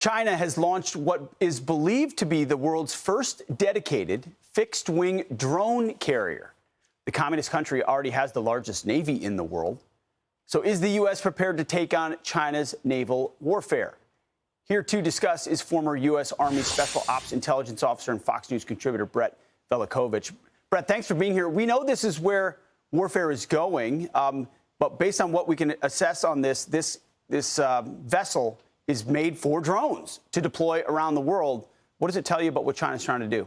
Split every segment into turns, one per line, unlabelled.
China has launched what is believed to be the world's first dedicated fixed-wing drone carrier. The communist country already has the largest navy in the world. So is the U.S. prepared to take on China's naval warfare? Here to discuss is former U.S. Army Special Ops Intelligence Officer and Fox News contributor Brett Velicovich. Brett, thanks for being here. We know this is where warfare is going, but based on what we can assess on this vessel is made for drones to deploy around the world. What does it tell you about what China's trying to do?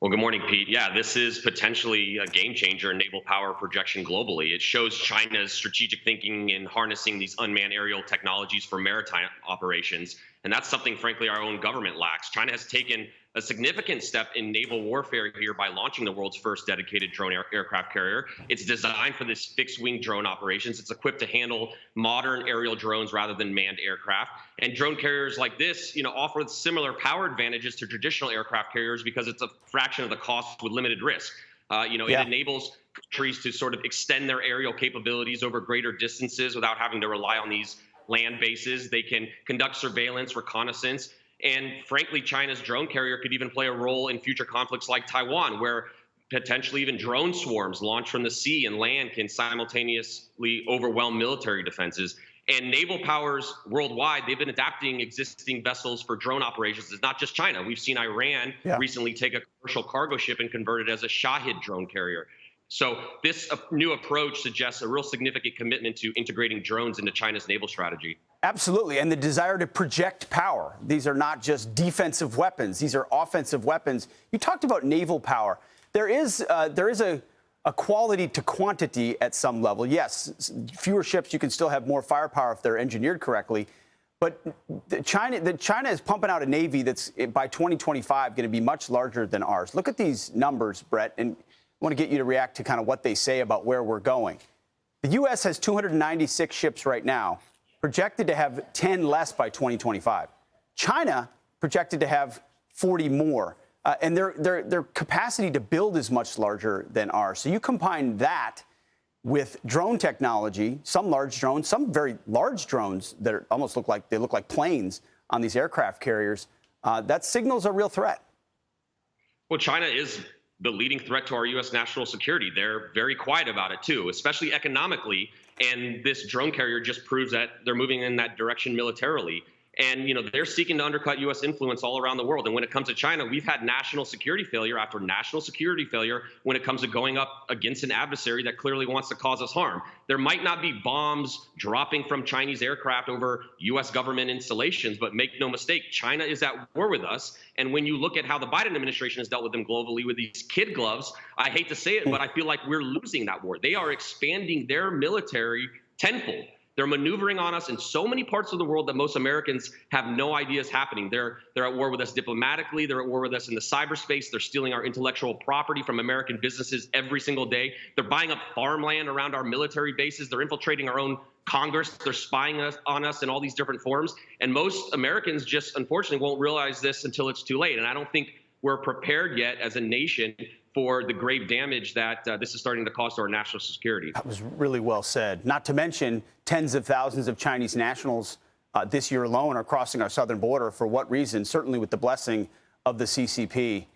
Well, good morning, Pete. Yeah, this is potentially a game changer in naval power projection globally. It shows China's strategic thinking in harnessing these unmanned aerial technologies for maritime operations. And that's something, frankly, our own government lacks. China has taken a significant step in naval warfare here by launching the world's first dedicated drone aircraft carrier. It's designed for this fixed-wing drone operations. It's equipped to handle modern aerial drones rather than manned aircraft. And drone carriers like this, offer similar power advantages to traditional aircraft carriers because it's a fraction of the cost with limited risk. It enables countries to sort of extend their aerial capabilities over greater distances without having to rely on these land bases. They can conduct surveillance, reconnaissance. And frankly, China's drone carrier could even play a role in future conflicts like Taiwan, where potentially even drone swarms launched from the sea and land can simultaneously overwhelm military defenses. And naval powers worldwide, they've been adapting existing vessels for drone operations. It's not just China. We've seen Iran recently take a commercial cargo ship and convert it as a Shahid drone carrier. So this new approach suggests a real significant commitment to integrating drones into China's naval strategy.
Absolutely. And the desire to project power. These are not just defensive weapons. These are offensive weapons. You talked about naval power. There is a quality to quantity at some level. Yes, fewer ships, you can still have more firepower if they're engineered correctly. But China is pumping out a navy that's by 2025 going to be much larger than ours. Look at these numbers, Brett, and I want to get you to react to kind of what they say about where we're going. The U.S. has 296 ships right now, projected to have 10 less by 2025. China projected to have 40 more. And their capacity to build is much larger than ours. So you combine that with drone technology, some large drones, some very large drones that almost look like planes on these aircraft carriers. That signals a real threat.
Well, China is the leading threat to our U.S. national security. They're very quiet about it, too, especially economically. And this drone carrier just proves that they're moving in that direction militarily. And, they're seeking to undercut U.S. influence all around the world. And when it comes to China, we've had national security failure after national security failure when it comes to going up against an adversary that clearly wants to cause us harm. There might not be bombs dropping from Chinese aircraft over U.S. government installations, but make no mistake, China is at war with us. And when you look at how the Biden administration has dealt with them globally with these kid gloves, I hate to say it, but I feel like we're losing that war. They are expanding their military tenfold. They're maneuvering on us in so many parts of the world that most Americans have no idea is happening. They're at war with us diplomatically. They're at war with us in the cyberspace. They're stealing our intellectual property from American businesses every single day. They're buying up farmland around our military bases. They're infiltrating our own Congress. They're spying on us in all these different forms. And most Americans just, unfortunately, won't realize this until it's too late. And I don't think we're prepared yet as a nation for the grave damage that this is starting to cause to our national security.
That was really well said. Not to mention tens of thousands of Chinese nationals this year alone are crossing our southern border. For what reason? Certainly with the blessing of the CCP.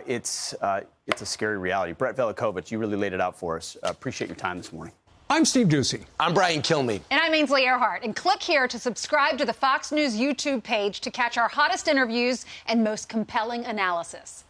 It's a scary reality. Brett Velicovich, you really laid it out for us. Appreciate your time this morning.
I'm Steve Ducey.
I'm Brian Kilmeade.
And I'm Ainsley Earhart. And click here to subscribe to the Fox News YouTube page to catch our hottest interviews and most compelling analysis.